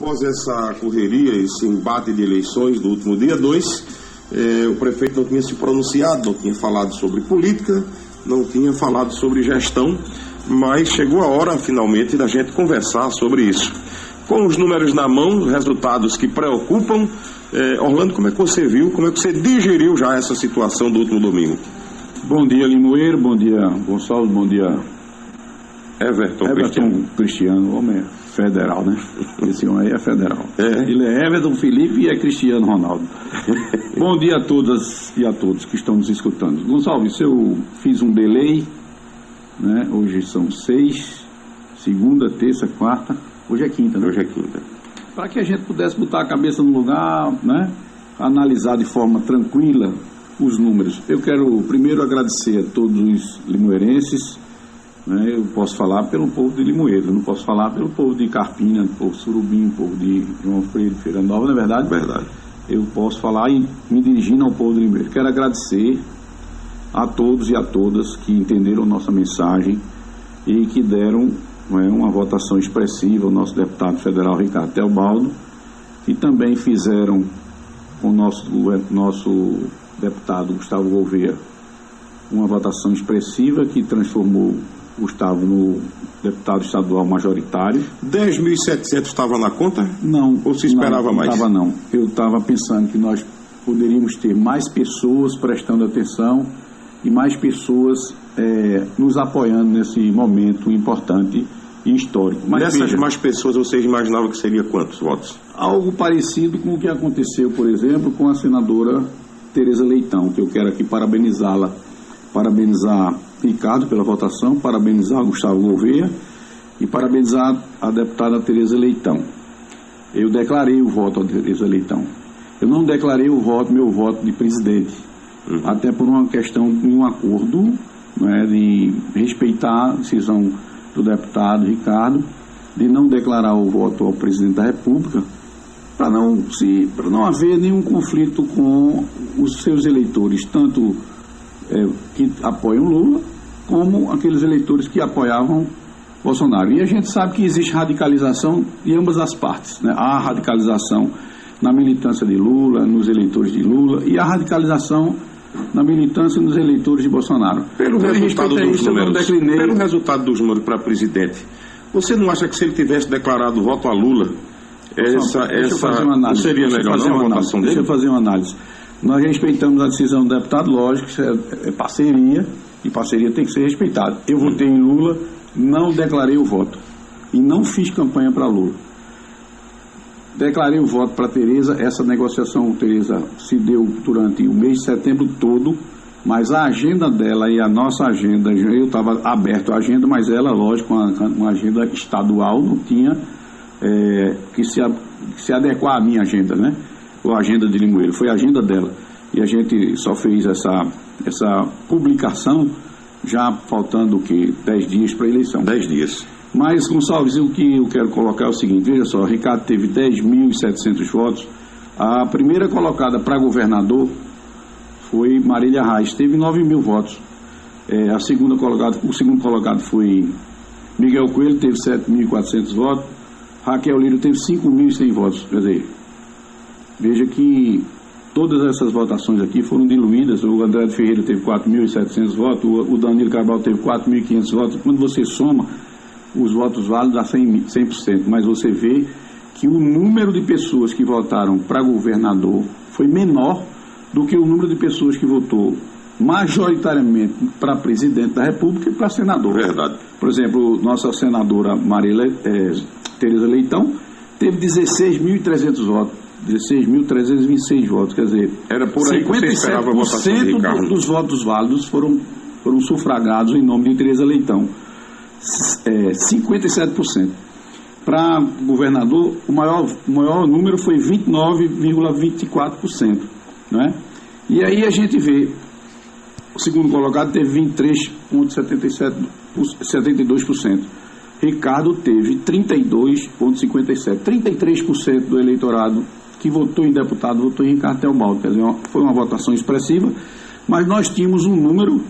após essa correria, esse embate de eleições do último dia 2, o prefeito não tinha se pronunciado, não tinha falado sobre política, não tinha falado sobre gestão, mas chegou a hora, finalmente, da gente conversar sobre isso. Com os números na mão, resultados que preocupam, Orlando, como é que você viu, como é que você digeriu já essa situação do último domingo? Bom dia, Limoeiro, bom dia, Gonçalo, bom dia, Everton Cristiano, homem federal, né? Esse homem aí é federal. É. Ele é Everton Felipe e é Cristiano Ronaldo. Bom dia a todas e a todos que estão nos escutando. Gonçalves, eu fiz um delay, né? Hoje são 6, segunda, terça, quarta, hoje é quinta, né? Hoje é quinta. Para que a gente pudesse botar a cabeça no lugar, né? Analisar de forma tranquila os números. Eu quero primeiro agradecer a todos os limoeirenses. Eu posso falar pelo povo de Limoeiro, não posso falar pelo povo de Carpina, povo de Surubim, povo de João Freire, Feira Nova, não é verdade? Verdade. Eu posso falar e me dirigindo ao povo de Limoeiro. Quero agradecer a todos e a todas que entenderam nossa mensagem e que deram uma votação expressiva ao nosso deputado federal Ricardo Teobaldo, que também fizeram com o nosso deputado Gustavo Gouveia uma votação expressiva que transformou Gustavo no deputado estadual majoritário. 10.700 estava na conta? Não. Ou se esperava mais? Não estava não. Eu estava pensando que nós poderíamos ter mais pessoas prestando atenção e mais pessoas nos apoiando nesse momento importante e histórico. Mas dessas mais pessoas, vocês imaginavam que seria quantos votos? Algo parecido com o que aconteceu, por exemplo, com a senadora Tereza Leitão, que eu quero aqui parabenizá-la. Parabenizar Ricardo pela votação, parabenizar Gustavo Gouveia e parabenizar a deputada Tereza Leitão. Eu declarei o voto a Tereza Leitão. Eu não declarei meu voto de presidente, até por uma questão de um acordo, de respeitar a decisão do deputado Ricardo, de não declarar o voto ao presidente da República, para não haver nenhum conflito com os seus eleitores, tanto que apoiam Lula, como aqueles eleitores que apoiavam Bolsonaro. E a gente sabe que existe radicalização de ambas as partes, né? Há radicalização na militância de Lula, nos eleitores de Lula, e há radicalização na militância nos eleitores de Bolsonaro. Pelo resultado dos números para presidente, você não acha que se ele tivesse declarado voto a Lula, não seria melhor a votação dele? Deixa eu fazer uma análise. Nós respeitamos a decisão do deputado, lógico, isso é parceria, e parceria tem que ser respeitada. Eu votei em Lula, não declarei o voto, e não fiz campanha para Lula. Declarei o voto para Tereza. Essa negociação, Tereza, se deu durante o mês de setembro todo, mas a agenda dela e a nossa agenda, eu estava aberto à agenda, mas ela, lógico, uma agenda estadual, não tinha que se adequar à minha agenda, né? Ou a agenda de Limoeiro, foi a agenda dela. E a gente só fez essa publicação já faltando o quê? 10 dias para a eleição. 10 dias. Mas, Gonçalves, o que eu quero colocar é o seguinte, veja só, Ricardo teve 10.700 votos, a primeira colocada para governador foi Marília Reis, teve 9.000 votos. O segundo colocado foi Miguel Coelho, teve 7.400 votos, Raquel Lira teve 5.100 votos, quer dizer, veja que todas essas votações aqui foram diluídas. O André de Ferreira teve 4.700 votos, o Danilo Cabral teve 4.500 votos. Quando você soma os votos válidos, dá 100%, mas você vê que o número de pessoas que votaram para governador foi menor do que o número de pessoas que votou majoritariamente para presidente da República e para senador. Verdade. Por exemplo, nossa senadora Tereza Leitão teve 16.300 votos. 16.326 votos, quer dizer, era por aí que você esperava a votação de Ricardo. Dos votos válidos foram sufragados em nome de Tereza Leitão. 57%. Para governador, o maior número foi 29,24%, né? E aí a gente vê, o segundo colocado teve 23,72%. Ricardo teve 32,57%. 33% do eleitorado que votou em deputado votou em Ricardo Teobaldo. Quer dizer, foi uma votação expressiva, mas nós tínhamos um número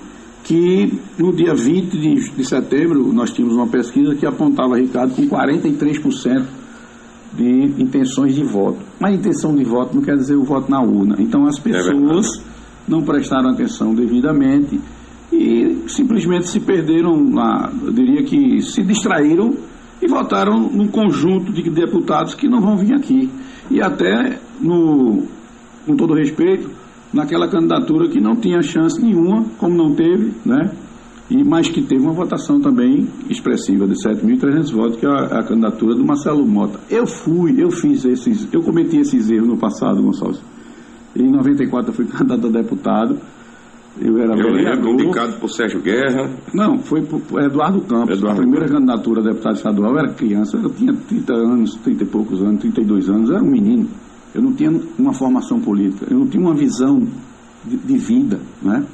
que no dia 20 de setembro nós tínhamos uma pesquisa que apontava Ricardo com 43% de intenções de voto. Mas intenção de voto não quer dizer o voto na urna. Então as pessoas não prestaram atenção devidamente e simplesmente se perderam, eu diria que se distraíram e votaram num conjunto de deputados que não vão vir aqui. E até, com todo respeito, naquela candidatura que não tinha chance nenhuma, como não teve, né? Mas que teve uma votação também expressiva de 7.300 votos, que é a candidatura do Marcelo Mota. Eu cometi esses erros no passado, Gonçalves. Em 94 eu fui candidato a deputado, eu era vereador. Indicado por Sérgio Guerra. Não, foi por Eduardo Campos. A primeira candidatura a deputado estadual, eu era criança, eu tinha 30 anos, 30 e poucos anos, 32 anos, eu era um menino. Eu não tinha uma formação política, eu não tinha uma visão de vida, né?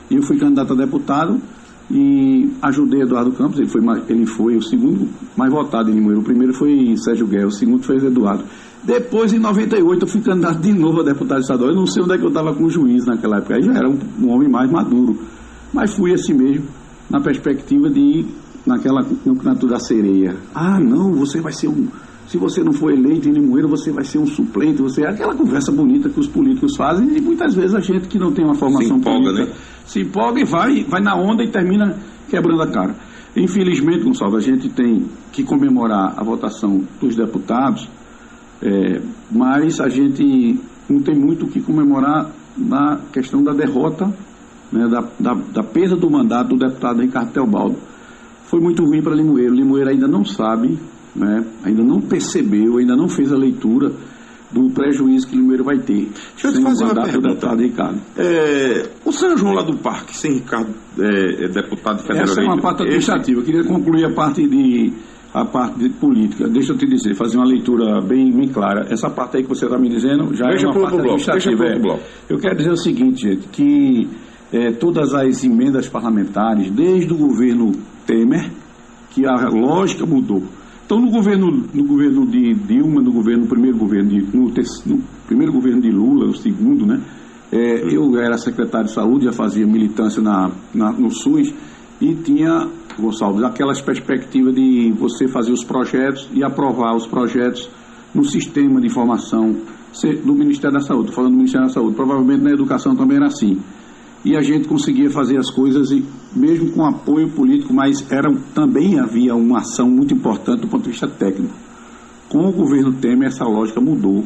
E eu fui candidato a deputado e ajudei Eduardo Campos, ele foi o segundo mais votado em Limoeiro. O primeiro foi Sérgio Guerra, o segundo foi Eduardo. Depois, em 98, eu fui candidato de novo a deputado estadual. Eu não sei onde é que eu estava com o juiz naquela época, aí já era um homem mais maduro. Mas fui assim mesmo, na perspectiva de ir naquela candidatura da sereia. Ah, não, você vai ser se você não for eleito em Limoeiro, você vai ser um suplente. Aquela conversa bonita que os políticos fazem, e muitas vezes a gente que não tem uma formação política se empolga e vai na onda e termina quebrando a cara. Infelizmente, Gonçalves, a gente tem que comemorar a votação dos deputados, mas a gente não tem muito o que comemorar na questão da derrota, né, da perda do mandato do deputado Ricardo Teobaldo. Foi muito ruim para Limoeiro. Limoeiro ainda não sabe, né, ainda não percebeu, ainda não fez a leitura do prejuízo que Limoeiro vai ter. Deixa eu te fazer uma pergunta. Do deputado Ricardo. O São João lá do Parque, sem Ricardo, deputado federal. Essa é uma parte administrativa. Eu queria concluir a parte de política. Deixa eu te dizer, fazer uma leitura bem clara. Essa parte aí que você está me dizendo já é uma parte administrativa. Eu quero dizer o seguinte, gente, que todas as emendas parlamentares, desde o governo Temer, que a lógica mudou. Então, no governo de Dilma, no primeiro governo de Lula, o segundo, né? Eu era secretário de saúde, já fazia militância no SUS e tinha, Gonçalves, aquelas perspectivas de você fazer os projetos e aprovar os projetos no sistema de informação do Ministério da Saúde. Estou falando do Ministério da Saúde. Provavelmente na educação também era assim. E a gente conseguia fazer as coisas, mesmo com apoio político, mas também havia uma ação muito importante do ponto de vista técnico. Com o governo Temer, essa lógica mudou.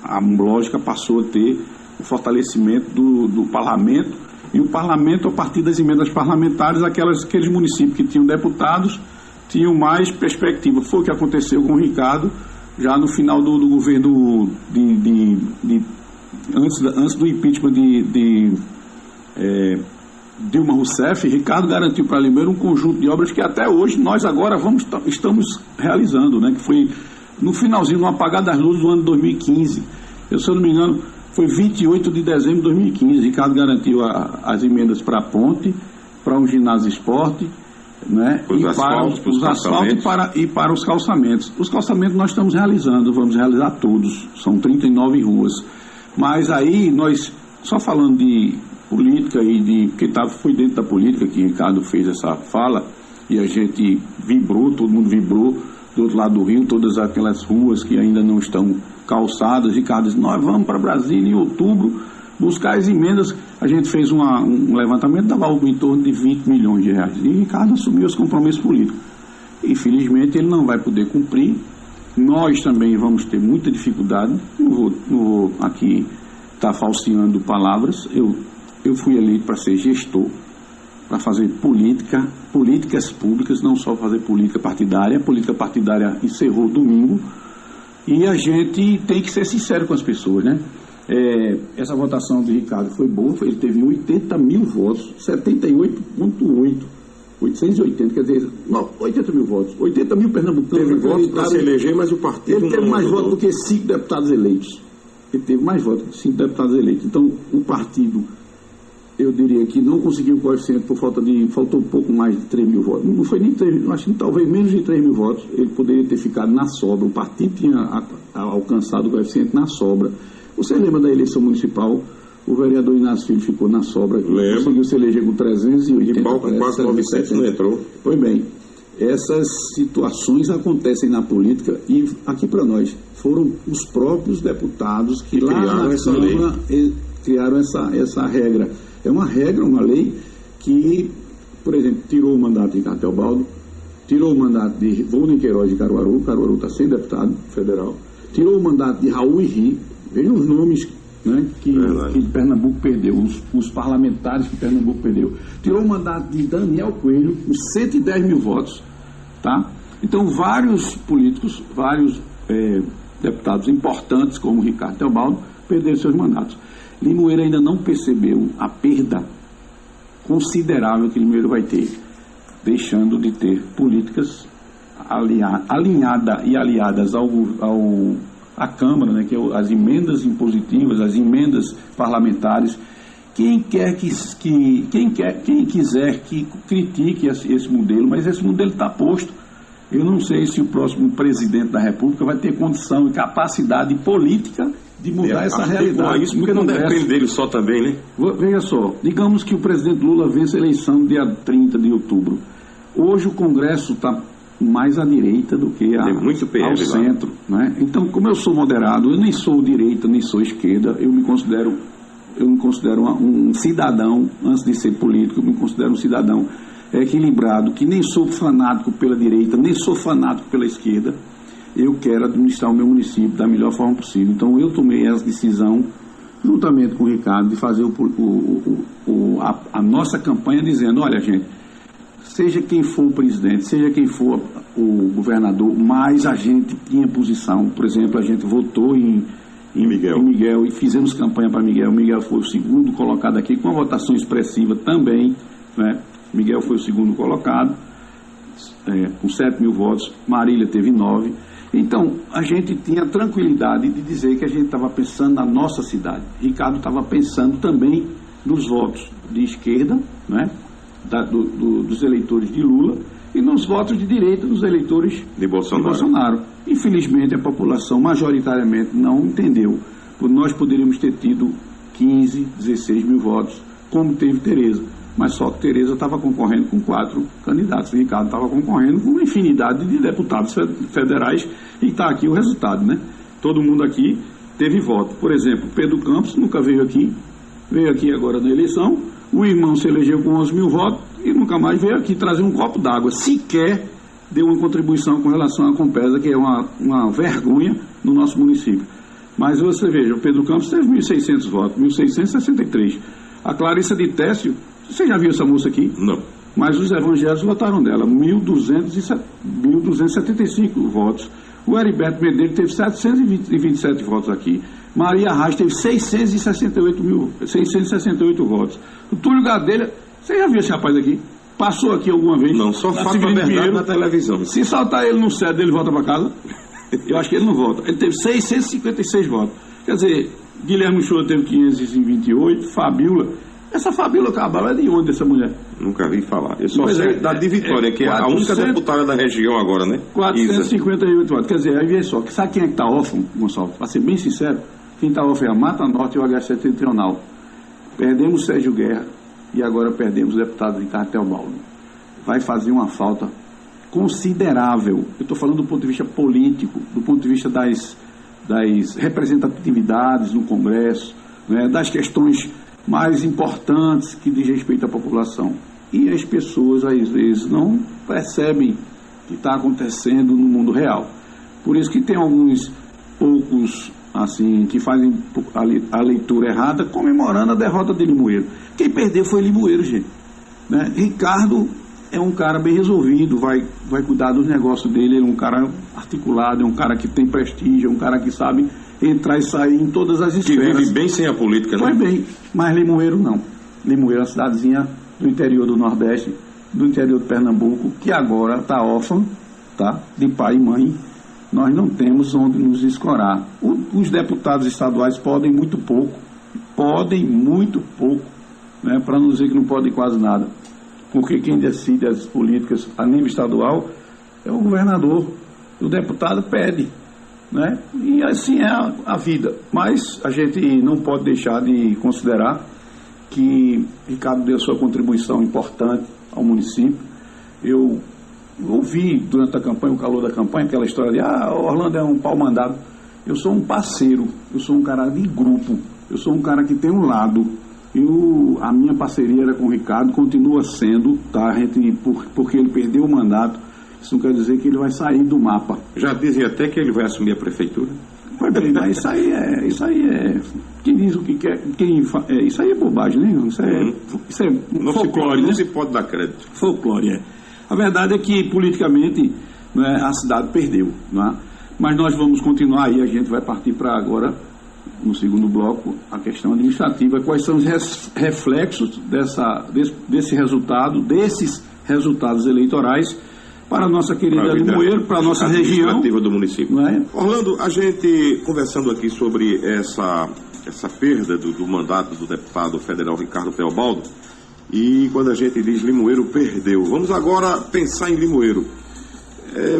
A lógica passou a ter o fortalecimento do parlamento, e o parlamento, a partir das emendas parlamentares, aqueles municípios que tinham deputados, tinham mais perspectiva. Foi o que aconteceu com o Ricardo, já no final do governo, antes do impeachment de Dilma Rousseff. Ricardo garantiu para Limoeiro um conjunto de obras que até hoje nós agora estamos realizando, né? Que foi no finalzinho, no apagar das luzes do ano 2015. Se eu não me engano, foi 28 de dezembro de 2015. Ricardo garantiu as emendas para a ponte, para um ginásio esporte, né? Para os asfaltos e para os calçamentos. Os calçamentos nós estamos realizando, vamos realizar todos. São 39 ruas. Mas aí nós, só falando de política e porque foi dentro da política que Ricardo fez essa fala, e a gente vibrou, todo mundo vibrou do outro lado do rio, todas aquelas ruas que ainda não estão calçadas. Ricardo disse, nós vamos para Brasília em outubro buscar as emendas. A gente fez um levantamento, dava algo em torno de 20 milhões de reais, e Ricardo assumiu os compromissos políticos. Infelizmente ele não vai poder cumprir. Nós também vamos ter muita dificuldade. Não vou aqui estar falseando palavras. Eu fui eleito para ser gestor, para fazer políticas públicas, não só fazer política partidária. A política partidária encerrou domingo, e a gente tem que ser sincero com as pessoas, né? Essa votação de Ricardo foi boa, ele teve 80 mil votos, 78,8, 880, quer dizer, 80 mil votos, 80 mil pernambucanos. Teve votos para se eleger, mas o partido ele teve mais votos do que 5 deputados eleitos. Ele teve mais votos do que 5 deputados eleitos. Então, o partido, eu diria que não conseguiu o coeficiente faltou um pouco mais de 3 mil votos. Não foi nem 3 mil, acho que talvez menos de 3 mil votos. Ele poderia ter ficado na sobra. O partido tinha alcançado o coeficiente na sobra. Você lembra da eleição municipal? O vereador Inácio Filho ficou na sobra. Lembro. Conseguiu se eleger com 380. E Paulo com quase 900 não entrou. Foi bem. essas situações acontecem na política e aqui para nós foram os próprios deputados que lá na Câmara criaram essa regra. É uma regra, uma lei que, por exemplo, tirou o mandato de Ricardo Teobaldo, tirou o mandato de Volney Queiroz de Caruaru está sem deputado federal, tirou o mandato de Raul Iri, vejam os nomes, né, que Pernambuco perdeu, os parlamentares que Pernambuco perdeu. Tirou o mandato de Daniel Coelho, com 110 mil votos. Tá? Então, vários políticos, vários deputados importantes, como Ricardo Teobaldo, perderam seus mandatos. Limoeiro ainda não percebeu a perda considerável que Limoeiro vai ter, deixando de ter políticas alinhadas e aliadas à Câmara, né, que é as emendas impositivas, as emendas parlamentares. Quem quiser que critique esse modelo, mas esse modelo está posto. Eu não sei se o próximo presidente da República vai ter condição e capacidade política de mudar essa realidade. Isso porque não depende dele só também, né? Veja só, digamos que o presidente Lula vence a eleição dia 30 de outubro. Hoje o Congresso está mais à direita do que ao centro, né? Então, como eu sou moderado, eu nem sou direita, nem sou esquerda, eu me considero um cidadão, antes de ser político, eu me considero um cidadão equilibrado, que nem sou fanático pela direita, nem sou fanático pela esquerda. Eu quero administrar o meu município da melhor forma possível. Então eu tomei essa decisão, juntamente com o Ricardo, de fazer a nossa campanha dizendo, olha gente, seja quem for o presidente, seja quem for o governador, mas a gente tinha posição. Por exemplo, a gente votou em Miguel e fizemos campanha para Miguel. Miguel foi o segundo colocado aqui, com uma votação expressiva também, né? Miguel foi o segundo colocado, com 7 mil votos. Marília teve 9. Então, a gente tinha tranquilidade de dizer que a gente estava pensando na nossa cidade. Ricardo estava pensando também nos votos de esquerda, né? Dos eleitores de Lula, e nos votos de direita dos eleitores de Bolsonaro. Infelizmente, a população majoritariamente não entendeu. Nós poderíamos ter tido 15, 16 mil votos, como teve Tereza. Mas só que Tereza estava concorrendo com 4 candidatos. Ricardo estava concorrendo com uma infinidade de deputados federais, e está aqui o resultado, né? Todo mundo aqui teve voto. Por exemplo, Pedro Campos nunca veio aqui agora na eleição. O irmão se elegeu com 11 mil votos e nunca mais veio aqui trazer um copo d'água. Sequer deu uma contribuição com relação à Compesa, que é uma vergonha no nosso município. Mas você veja, o Pedro Campos teve 1.600 votos, 1.663. A Clarissa de Técio, você já viu essa moça aqui? Não. Mas os evangélicos votaram dela, 1.275 votos. O Heriberto Medeiros teve 727 votos aqui. Maria Arraes teve 668 votos. O Túlio Gadelha, você já viu esse rapaz aqui? Passou aqui alguma vez? Não, só fato a verdade na televisão. Se saltar ele no céu, ele volta para casa? Eu acho que ele não volta. Ele teve 656 votos. Quer dizer, Guilherme Uchoa teve 528, Fabiola. Essa Fabiola Cabral é de onde essa mulher? Nunca vi falar. Eu só sei da de Vitória, que é a única deputada da região agora, né? 458 votos. Quer dizer, aí vê só, sabe quem é que está órfão, Gonçalo? Para ser bem sincero, quem está órfão é a Mata Norte e o HC Setentrional. Perdemos Sérgio Guerra e agora perdemos o deputado Ricardo Teobaldo. Vai fazer uma falta considerável. Eu estou falando do ponto de vista político, do ponto de vista das representatividades no Congresso, né, das questões mais importantes que diz respeito à população. E as pessoas, às vezes, não percebem o que está acontecendo no mundo real. Por isso que tem alguns poucos, assim, que fazem a leitura errada, comemorando a derrota de Limoeiro. Quem perdeu foi Limoeiro, gente. Né? Ricardo é um cara bem resolvido, vai cuidar dos negócios dele, ele é um cara articulado, é um cara que tem prestígio, é um cara que sabe entrar e sair em todas as esferas. Que vive bem sem a política, né? Foi bem, mas Limoeiro não. Limoeiro é uma cidadezinha do interior do Nordeste, do interior de Pernambuco, que agora está órfã, tá? De pai e mãe. Nós não temos onde nos escorar. Os deputados estaduais podem muito pouco, né? Para não dizer que não podem quase nada. Porque quem decide as políticas a nível estadual é o governador. O deputado pede, né? E assim é a vida. Mas a gente não pode deixar de considerar que Ricardo deu sua contribuição importante ao município. Eu ouvi durante a campanha, o calor da campanha, aquela história de Orlando é um pau mandado. Eu sou um parceiro, eu sou um cara de grupo, eu sou um cara que tem um lado. A minha parceria era com o Ricardo, continua sendo, tá? Porque ele perdeu o mandato, isso não quer dizer que ele vai sair do mapa. Já dizem até que ele vai assumir a prefeitura. Pois bem, mas isso aí é quem diz o que quer, isso aí é bobagem, né? Isso é folclore, não se pode dar crédito. Folclore, A verdade é que politicamente, né, a cidade perdeu, né? Mas nós vamos continuar aí, a gente vai partir para agora, no segundo bloco, a questão administrativa. Quais são os reflexos desses resultados eleitorais para a nossa querida Limoeiro, para a nossa região do município. Não é? Orlando, a gente conversando aqui sobre essa perda do mandato do deputado federal Ricardo Teobaldo, e quando a gente diz Limoeiro perdeu, vamos agora pensar em Limoeiro.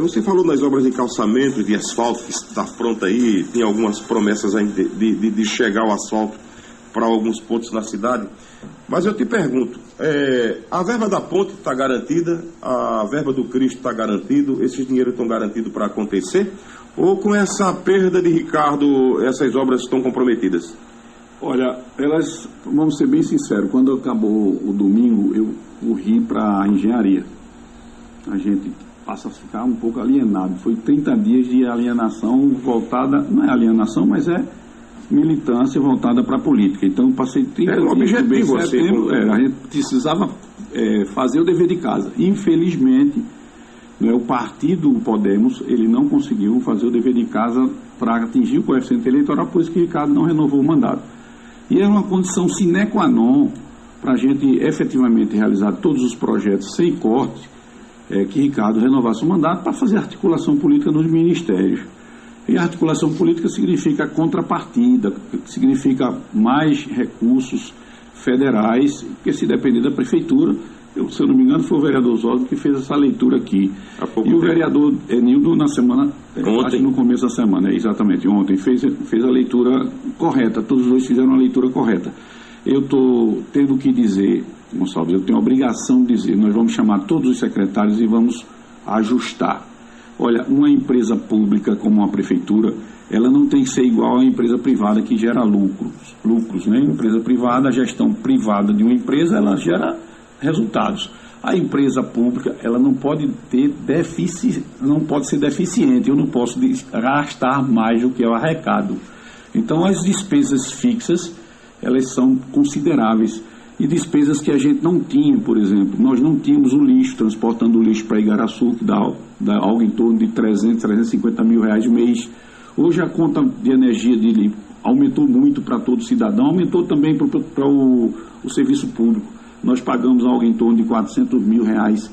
Você falou nas obras de calçamento, de asfalto, que está pronta aí, tem algumas promessas ainda de chegar o asfalto para alguns pontos na cidade. Mas eu te pergunto, a verba da ponte está garantida, a verba do Cristo está garantido, esses dinheiros estão garantidos para acontecer? Ou com essa perda de Ricardo, essas obras estão comprometidas? Olha, vamos ser bem sinceros, quando acabou o domingo, eu corri para a engenharia. A gente passa a ficar um pouco alienado. Foi 30 dias de alienação voltada, não é alienação, mas é militância voltada para a política. Então, passei 30 dias de setembro, a gente precisava fazer o dever de casa. Infelizmente, o partido Podemos, ele não conseguiu fazer o dever de casa para atingir o coeficiente eleitoral, por isso que o Ricardo não renovou o mandato. E era uma condição sine qua non para a gente efetivamente realizar todos os projetos sem corte, que Ricardo renovasse o mandato para fazer articulação política nos ministérios. E a articulação política significa contrapartida, significa mais recursos federais, porque se depender da prefeitura, se eu não me engano, foi o vereador Osório que fez essa leitura aqui. E o vereador Enildo, na semana, acho que no começo da semana, exatamente, ontem, fez a leitura correta, todos os dois fizeram a leitura correta. Eu estou tendo que dizer, Gonçalves, eu tenho a obrigação de dizer, nós vamos chamar todos os secretários e vamos ajustar. Olha, uma empresa pública como a prefeitura, ela não tem que ser igual à empresa privada que gera lucros, né? Empresa privada, a gestão privada de uma empresa, ela gera resultados. A empresa pública, ela não pode ter não pode ser deficiente, eu não posso gastar mais do que eu arrecado. Então, as despesas fixas, elas são consideráveis. E despesas que a gente não tinha, por exemplo, nós não tínhamos o lixo, transportando o lixo para Igaraçu, que dá algo em torno de 350 mil reais mês. Hoje a conta de energia dele aumentou muito para todo cidadão, aumentou também para o serviço público. Nós pagamos algo em torno de 400 mil reais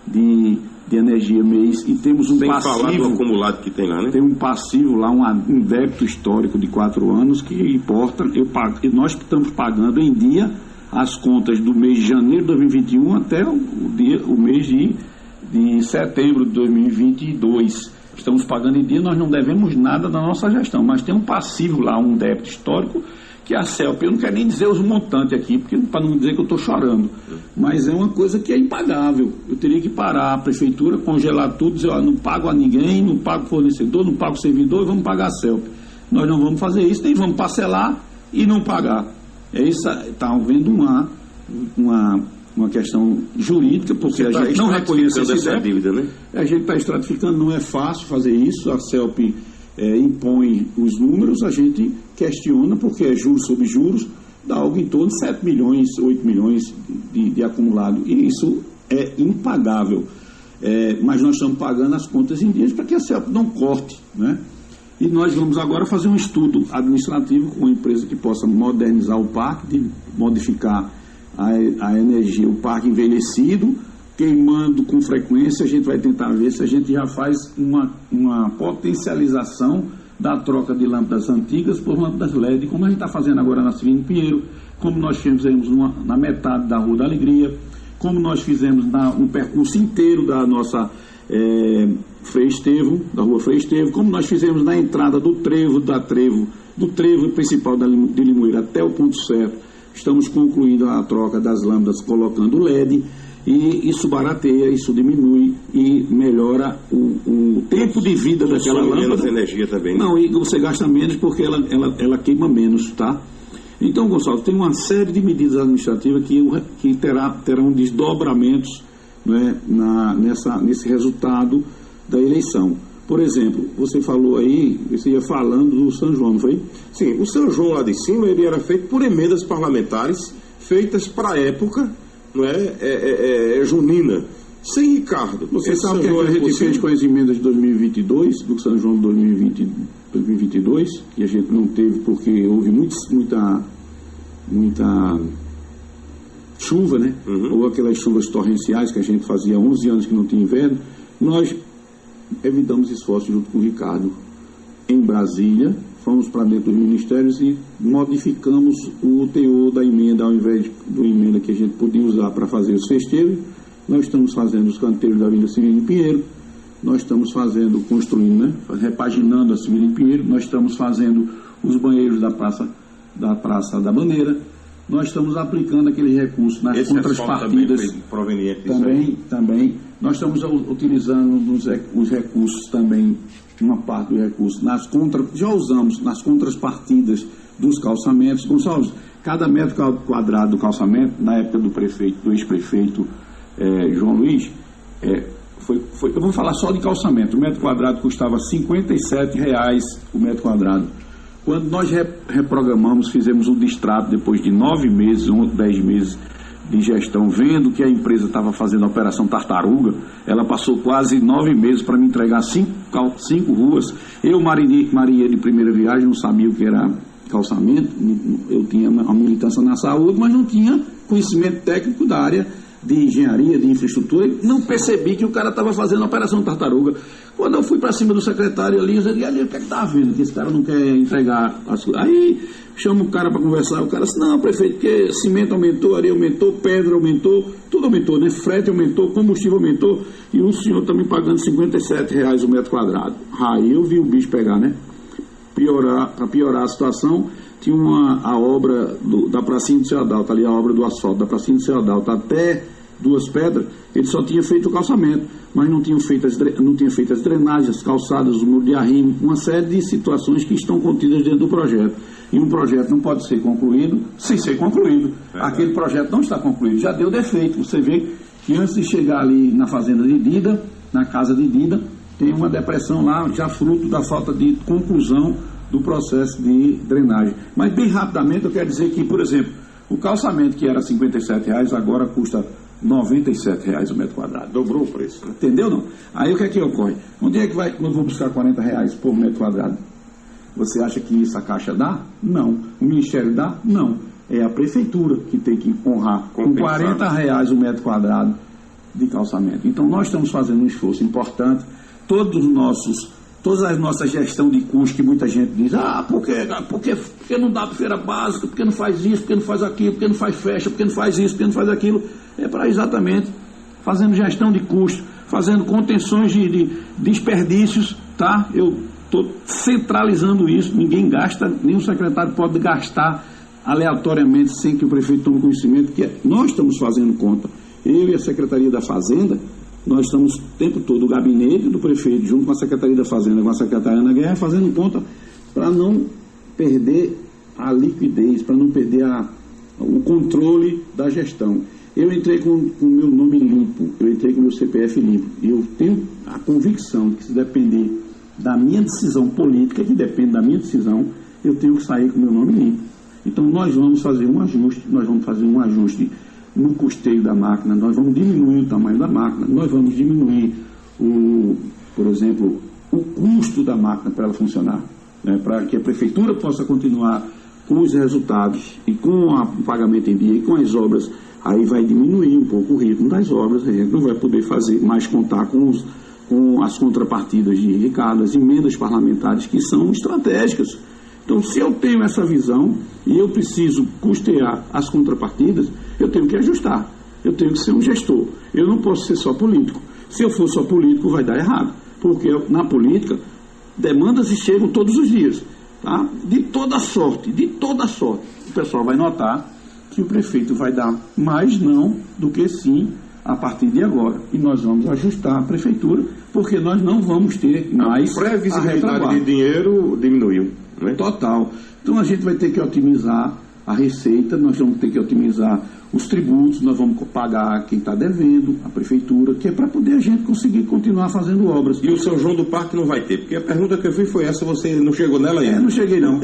de energia mês e temos um passivo. Sem falar do acumulado que tem lá, né? Tem um passivo lá, um débito histórico de 4 anos que importa, e nós estamos pagando em dia as contas do mês de janeiro de 2021 até o mês de setembro de 2022. Estamos pagando em dia, nós não devemos nada da nossa gestão, mas tem um passivo lá, um débito histórico, que a CELP, eu não quero nem dizer os montantes aqui, para não dizer que eu estou chorando, mas é uma coisa que é impagável. Eu teria que parar a prefeitura, congelar tudo, dizer, não pago a ninguém, não pago fornecedor, não pago servidor, e vamos pagar a CELP. Nós não vamos fazer isso, nem vamos parcelar e não pagar. Está havendo uma questão jurídica, porque a gente não reconhece essa dívida, né? A gente está estratificando, não é fácil fazer isso, a CELP impõe os números, a gente questiona, porque é juros sobre juros, dá algo em torno de 7 milhões, 8 milhões de acumulado, e isso é impagável. Mas nós estamos pagando as contas em dias para que a CELP não corte, né? E nós vamos agora fazer um estudo administrativo com uma empresa que possa modernizar o parque, modificar a energia, o parque envelhecido, queimando com frequência. A gente vai tentar ver se a gente já faz uma potencialização da troca de lâmpadas antigas por lâmpadas LED, como a gente está fazendo agora na Severino Pinheiro, como nós fizemos na metade da Rua da Alegria, como nós fizemos no percurso inteiro da nossa Frei Estevão, da Rua Frei Estevão, como nós fizemos na entrada do trevo principal de Limoeiro até o ponto certo, estamos concluindo a troca das lâmpadas colocando LED, e isso barateia, isso diminui e melhora o tempo de vida daquela lâmpada. Menos energia também. Não, e você gasta menos porque ela queima menos, tá? Então, Gonçalo, tem uma série de medidas administrativas que terão desdobramentos, né, nesse resultado da eleição. Por exemplo, você falou aí, você ia falando do São João, não foi? Sim, o São João lá de cima, ele era feito por emendas parlamentares feitas para a época, não é, junina, sem Ricardo. Você sabe o que a gente fez com as emendas de 2022, do São João de 2022, que a gente não teve porque houve muita chuva, né? Ou aquelas chuvas torrenciais que a gente fazia 11 anos que não tinha inverno. Nós evitamos esforços junto com o Ricardo em Brasília, fomos para dentro dos ministérios e modificamos o teor da emenda. Ao invés da emenda que a gente podia usar para fazer os festejos, nós estamos fazendo os canteiros da Avenida Severino Pinheiro, nós estamos construindo, né, repaginando a Severino Pinheiro, nós estamos fazendo os banheiros da Praça da Bandeira, nós estamos aplicando aquele recurso nas contrapartidas. Também. Nós estamos utilizando os recursos também, uma parte do recurso, já usamos nas contrapartidas dos calçamentos. Gonçalves, cada metro quadrado do calçamento, na época do ex-prefeito João Luiz, eu vou falar só de calçamento. O metro quadrado custava R$ 57,00 o metro quadrado. Quando nós reprogramamos, fizemos um distrato depois de 9 meses, 10 meses de gestão, vendo que a empresa estava fazendo a operação tartaruga, ela passou quase 9 meses para me entregar 5 ruas. Eu, marinheiro de primeira viagem, não sabia o que era calçamento, eu tinha uma militância na saúde, mas não tinha conhecimento técnico da área de engenharia, de infraestrutura, e não percebi que o cara estava fazendo a operação tartaruga. Quando eu fui para cima do secretário ali, eu disse, ali, o que é que está havendo? Que esse cara não quer entregar as coisas. Aí chama o cara para conversar, o cara disse, não, prefeito, porque cimento aumentou, areia aumentou, pedra aumentou, tudo aumentou, né? Frete aumentou, combustível aumentou, e o senhor está me pagando R$ 57,00 o metro quadrado. Aí eu vi o bicho pegar, né? Para piorar a situação, tinha a obra da Pracinha do Ceadal, está ali a obra do asfalto da Pracinha do Ceadal, está até Duas Pedras, ele só tinha feito o calçamento, mas não tinha feito as drenagens, as calçadas, o muro de arrimo, uma série de situações que estão contidas dentro do projeto. E um projeto não pode ser concluído sem ser concluído. Aquele projeto não está concluído, já deu defeito. Você vê que antes de chegar ali na fazenda de Dida, na casa de Dida, tem uma depressão lá, já fruto da falta de conclusão do processo de drenagem. Mas bem rapidamente eu quero dizer que, por exemplo, o calçamento que era R$ 57,00 agora custa R$ 97,00 o metro quadrado. Dobrou o preço, né? Entendeu, não? Aí o que é que ocorre? Onde é que eu vou buscar R$ 40,00 por metro quadrado? Você acha que isso a Caixa dá? Não. O Ministério dá? Não. É a Prefeitura que tem que honrar com R$ 40,00 o metro quadrado de calçamento. Então nós estamos fazendo um esforço importante. Toda a nossa gestão de custo, que muita gente diz, porque não dá para feira básica, porque não faz isso, porque não faz aquilo, porque não faz festa, porque não faz isso, porque não faz aquilo. É para exatamente fazendo gestão de custo, fazendo contenções de desperdícios, tá? Eu estou centralizando isso, ninguém gasta, nenhum secretário pode gastar aleatoriamente sem que o prefeito tome conhecimento, que nós estamos fazendo conta. Eu e a Secretaria da Fazenda, nós estamos o tempo todo, o gabinete do prefeito, junto com a Secretaria da Fazenda, com a Secretaria Ana Guerra, fazendo conta para não perder a liquidez, para não perder o controle da gestão. Eu entrei com o meu nome limpo, eu entrei com o meu CPF limpo, e eu tenho a convicção de que se depender da minha decisão política, que depende da minha decisão, eu tenho que sair com o meu nome limpo. Então nós vamos fazer um ajuste no custeio da máquina, nós vamos diminuir o tamanho da máquina, nós vamos diminuir, por exemplo, o custo da máquina para ela funcionar, né, para que a Prefeitura possa continuar com os resultados e com o pagamento em dia e com as obras. Aí vai diminuir um pouco o ritmo das obras, a gente não vai poder mais contar com as contrapartidas de Ricardo, as emendas parlamentares que são estratégicas. Então, se eu tenho essa visão e eu preciso custear as contrapartidas, eu tenho que ajustar, eu tenho que ser um gestor, eu não posso ser só político. Se eu for só político, vai dar errado, porque na política, demandas chegam todos os dias, tá? De toda sorte. O pessoal vai notar que o prefeito vai dar mais não do que sim a partir de agora. E nós vamos ajustar a prefeitura, porque nós não vamos ter mais a previsibilidade de dinheiro diminuiu, né? Total. Então a gente vai ter que otimizar a receita, nós vamos ter que otimizar os tributos, nós vamos pagar quem está devendo, a prefeitura, que é para poder a gente conseguir continuar fazendo obras. E o São João do Parque não vai ter? Porque a pergunta que eu fiz foi essa, você não chegou nela ainda? Não cheguei não.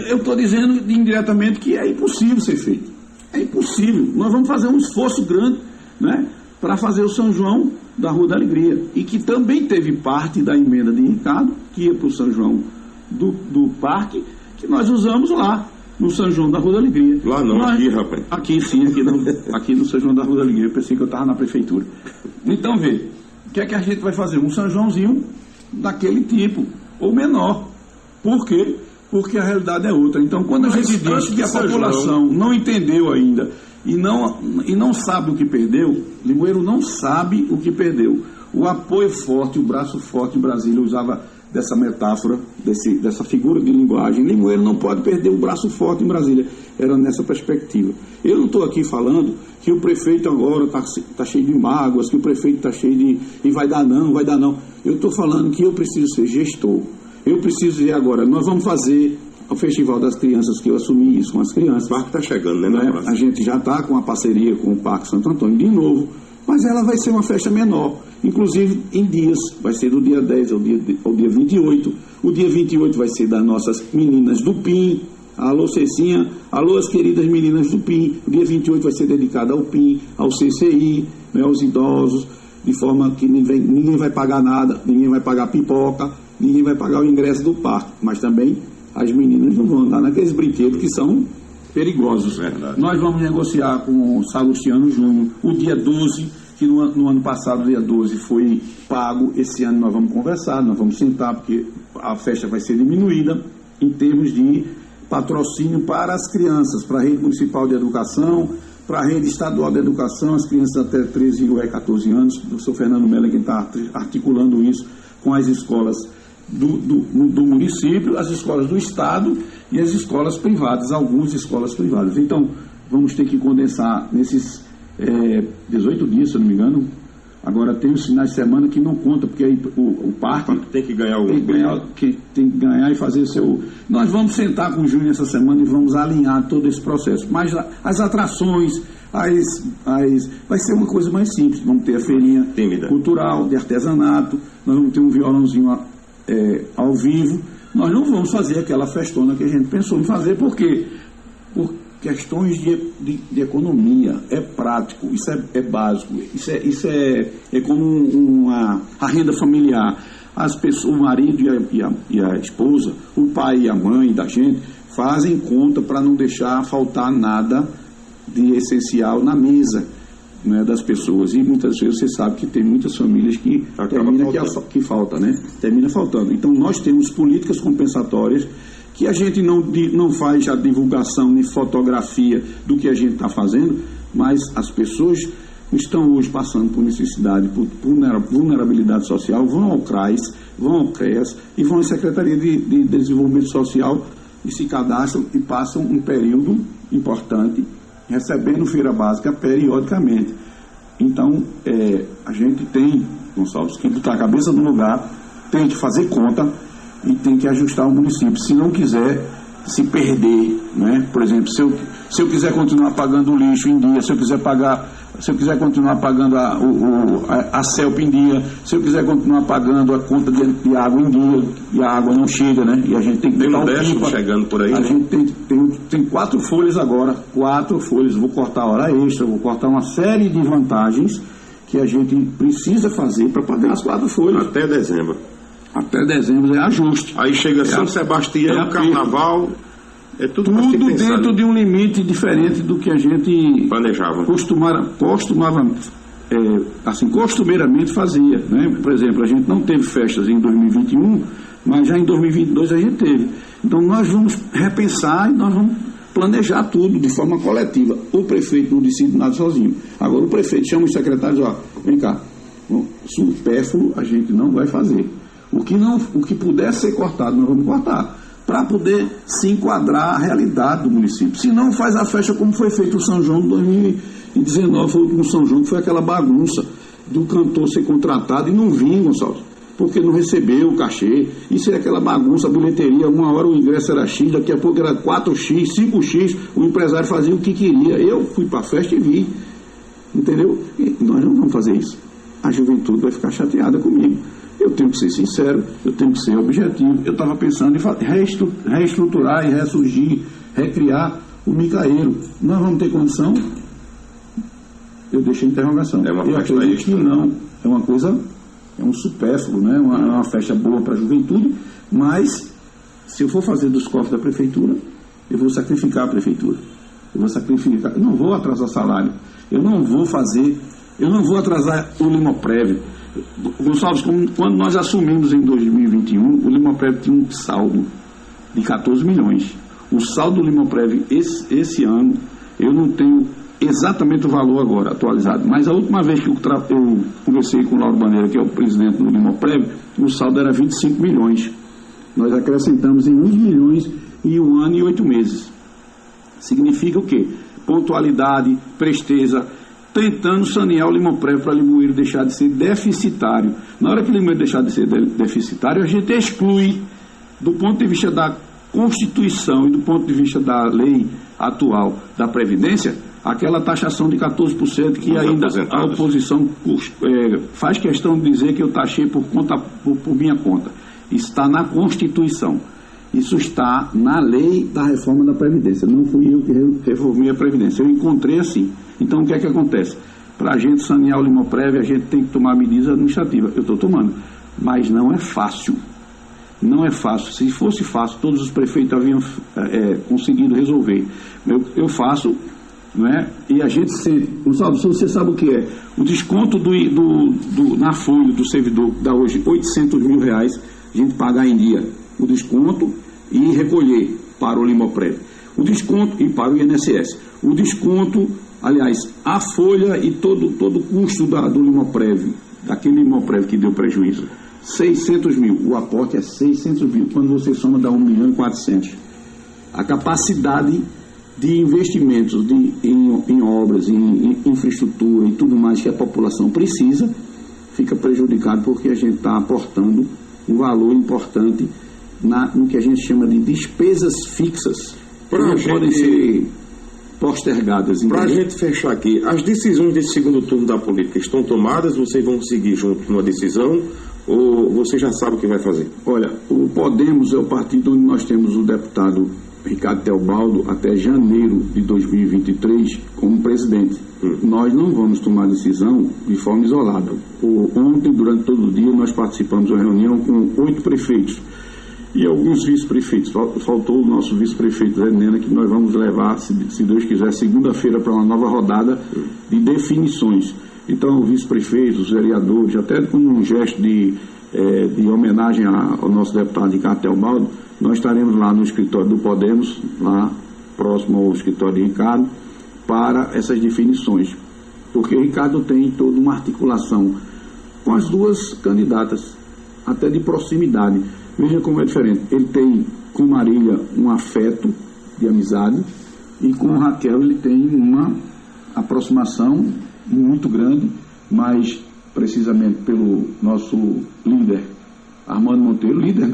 Eu estou dizendo indiretamente que é impossível ser feito. É impossível. Nós vamos fazer um esforço grande, né, para fazer o São João da Rua da Alegria. E que também teve parte da emenda de Ricardo, que ia para o São João do Parque, que nós usamos lá, no São João da Rua da Alegria. Lá não, aqui, rapaz. Aqui sim, aqui no São João da Rua da Alegria. Eu pensei que eu estava na prefeitura. Então, vê, o que é que a gente vai fazer? Um São Joãozinho daquele tipo, ou menor. Por quê? Porque a realidade é outra. Então, quando a gente diz que a população não entendeu ainda e não sabe o que perdeu, Limoeiro não sabe o que perdeu. O apoio forte, o braço forte em Brasília, usava dessa metáfora, dessa figura de linguagem. Limoeiro não pode perder o braço forte em Brasília. Era nessa perspectiva. Eu não estou aqui falando que o prefeito agora está cheio de mágoas, que o prefeito está cheio de... e vai dar não. Eu estou falando que eu preciso ser gestor. Eu preciso ir agora. Nós vamos fazer o Festival das Crianças, que eu assumi isso com as crianças. O parque está chegando, né? A gente já está com a parceria com o Parque Santo Antônio de novo, mas ela vai ser uma festa menor. Inclusive em dias, vai ser do dia 10 ao dia 28. O dia 28 vai ser das nossas meninas do PIN. Alô Cecinha, alô as queridas meninas do PIN. O dia 28 vai ser dedicado ao PIN, ao CCI, né, aos idosos, de forma que ninguém vai pagar nada, ninguém vai pagar pipoca, ninguém vai pagar o ingresso do parque, mas também as meninas não vão andar naqueles brinquedos que são perigosos. Verdade. Nós vamos negociar com o Salustiano Júnior o dia 12, que no ano passado, dia 12, foi pago. Esse ano nós vamos conversar, nós vamos sentar, porque a festa vai ser diminuída em termos de patrocínio para as crianças, para a rede municipal de educação, para a rede estadual de educação, as crianças até 13 e 14 anos. O professor Fernando Mello quem está articulando isso com as escolas do município, as escolas do estado e as escolas privadas, algumas escolas privadas. Então, vamos ter que condensar nesses 18 dias, se eu não me engano. Agora tem os finais de semana que não conta, porque aí o parque tem que ganhar tem que ganhar e fazer seu... Nós vamos sentar com o Júnior essa semana e vamos alinhar todo esse processo. Mas as atrações, vai ser uma coisa mais simples. Vamos ter a feirinha cultural, de artesanato, nós vamos ter um violãozinho ao vivo. Nós não vamos fazer aquela festona que a gente pensou em fazer, por quê? Por questões de economia, é prático, isso é básico, isso é como a renda familiar. As pessoas, o marido e a esposa, o pai e a mãe da gente, fazem conta para não deixar faltar nada de essencial na mesa, né, das pessoas. E muitas vezes você sabe que tem muitas famílias que termina faltando. Então nós temos políticas compensatórias que a gente não faz a divulgação nem fotografia do que a gente está fazendo, mas as pessoas estão hoje passando por necessidade, por vulnerabilidade social, vão ao CRAS, vão ao CREAS e vão à Secretaria de Desenvolvimento Social e se cadastram e passam um período importante recebendo feira básica periodicamente. Então, a gente tem, Gonçalves, que botar a cabeça no lugar, tem que fazer conta e tem que ajustar o município. Se não quiser se perder, né? Por exemplo, se eu quiser continuar pagando o lixo em dia, se eu quiser continuar pagando a CELP em dia, se eu quiser continuar pagando a conta de água em dia, e a água não chega, né? E a gente tem que botar o pipa chegando por aí. A gente tem 4 folhas agora, 4 folhas, vou cortar hora extra, vou cortar uma série de vantagens que a gente precisa fazer para pagar as 4 folhas. Até dezembro. Até dezembro é ajuste. Aí chega São Sebastião, Carnaval, tudo dentro de um limite diferente do que a gente planejava. Costumeiramente fazia, né? Por exemplo, a gente não teve festas em 2021, mas já em 2022 a gente teve. Então nós vamos repensar e nós vamos planejar tudo de forma coletiva. O prefeito não decide nada sozinho. Agora o prefeito chama os secretários, vem cá, supérfluo a gente não vai fazer. O que puder ser cortado, nós vamos cortar. para poder se enquadrar à realidade do município. Se não, faz a festa como foi feito o São João de 2019, foi o último São João, que foi aquela bagunça do cantor ser contratado e não vir, Gonçalves, porque não recebeu o cachê. Isso é aquela bagunça, a bilheteria, uma hora o ingresso era X, daqui a pouco era 4X, 5X, o empresário fazia o que queria. Eu fui para a festa e vi, entendeu? E nós não vamos fazer isso. A juventude vai ficar chateada comigo. Eu tenho que ser sincero, eu tenho que ser objetivo. Eu estava pensando em reestruturar e ressurgir, recriar o Micaeiro. Nós vamos ter condição? Eu deixo a interrogação. Eu acredito que não. É uma coisa, é um supérfluo, né? Uma festa boa para a juventude, mas se eu for fazer dos cofres da prefeitura, eu vou sacrificar a prefeitura. Eu vou sacrificar, eu não vou atrasar salário, eu não vou atrasar o Limoprev. Gonçalves, quando nós assumimos em 2021, o Limoprev tinha um saldo de 14 milhões. O saldo do Limoprev esse ano, eu não tenho exatamente o valor agora atualizado, mas a última vez que eu conversei com o Lauro Bandeira, que é o presidente do Limoprev, o saldo era 25 milhões. Nós acrescentamos em 1 milhões em 1 ano e 8 meses. Significa o quê? Pontualidade, presteza, tentando sanear o Limoprev para o Limoeiro deixar de ser deficitário. Na hora que o Limoeiro deixar de ser deficitário, a gente exclui, do ponto de vista da Constituição e do ponto de vista da lei atual da Previdência, aquela taxação de 14% que ainda a oposição faz questão de dizer que eu taxei por minha conta. Isso está na Constituição. Isso está na lei da reforma da Previdência. Não fui eu que reformei a Previdência. Eu encontrei assim. Então, o que é que acontece? Para a gente sanear o Limoprev, a gente tem que tomar medidas administrativas. Eu estou tomando. Mas não é fácil. Não é fácil. Se fosse fácil, todos os prefeitos haviam conseguido resolver. Eu faço, não é? E a gente sente. Gonçalves, você sabe o que é? O desconto na folha do servidor dá hoje R$800 mil. A gente pagar em dia o desconto e recolher para o Limoprev. O desconto e para o INSS. O desconto, aliás, a folha e todo o custo do Limoprev, daquele Limoprev que deu prejuízo. 600 mil. O aporte é 600 mil. Quando você soma, dá 1.400.000. A capacidade de investimentos em obras, em infraestrutura e tudo mais que a população precisa, fica prejudicado porque a gente está aportando um valor importante no que a gente chama de despesas fixas, que não podem ser postergadas. Para a gente fechar aqui, as decisões desse segundo turno da política estão tomadas? Vocês vão seguir junto numa decisão ou você já sabe o que vai fazer? Olha, o Podemos é o partido onde nós temos o deputado Ricardo Teobaldo até janeiro de 2023 como presidente. Nós não vamos tomar decisão de forma isolada. Ontem, durante todo o dia, nós participamos de uma reunião com 8 prefeitos e alguns vice-prefeitos. Faltou o nosso vice-prefeito Zé Nena, que nós vamos levar, se Deus quiser, segunda-feira para uma nova rodada de definições. Então, o vice-prefeito, os vereadores, até com um gesto de homenagem ao nosso deputado Ricardo Teobaldo, nós estaremos lá no escritório do Podemos, lá próximo ao escritório de Ricardo, para essas definições. Porque o Ricardo tem toda uma articulação com as duas candidatas, até de proximidade. Veja como é diferente. Ele tem com Marília um afeto de amizade e com Raquel ele tem uma aproximação muito grande, mas precisamente pelo nosso líder Armando Monteiro, líder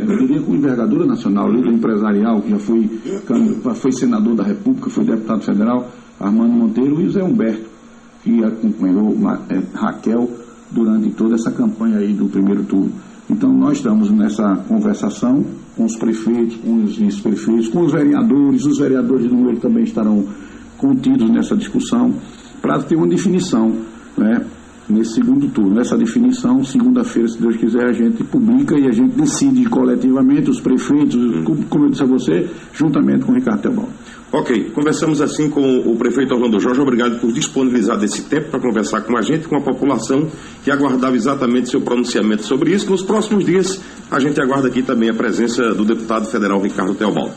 eu diria com envergadura nacional, líder empresarial, que já foi senador da República, foi deputado federal, Armando Monteiro, e o Zé Humberto, que acompanhou Raquel durante toda essa campanha aí do primeiro turno. Então nós estamos nessa conversação com os prefeitos, com os vice-prefeitos, com os vereadores do Limoeiro também estarão contidos nessa discussão, para ter uma definição, né, nesse segundo turno. Essa definição, segunda-feira, se Deus quiser, a gente publica e a gente decide coletivamente, os prefeitos, como eu disse a você, juntamente com o Ricardo Teobaldo. Ok, conversamos assim com o prefeito Orlando Jorge. Obrigado por disponibilizar desse tempo para conversar com a gente, com a população que aguardava exatamente seu pronunciamento sobre isso. Nos próximos dias, a gente aguarda aqui também a presença do deputado federal Ricardo Teobaldo.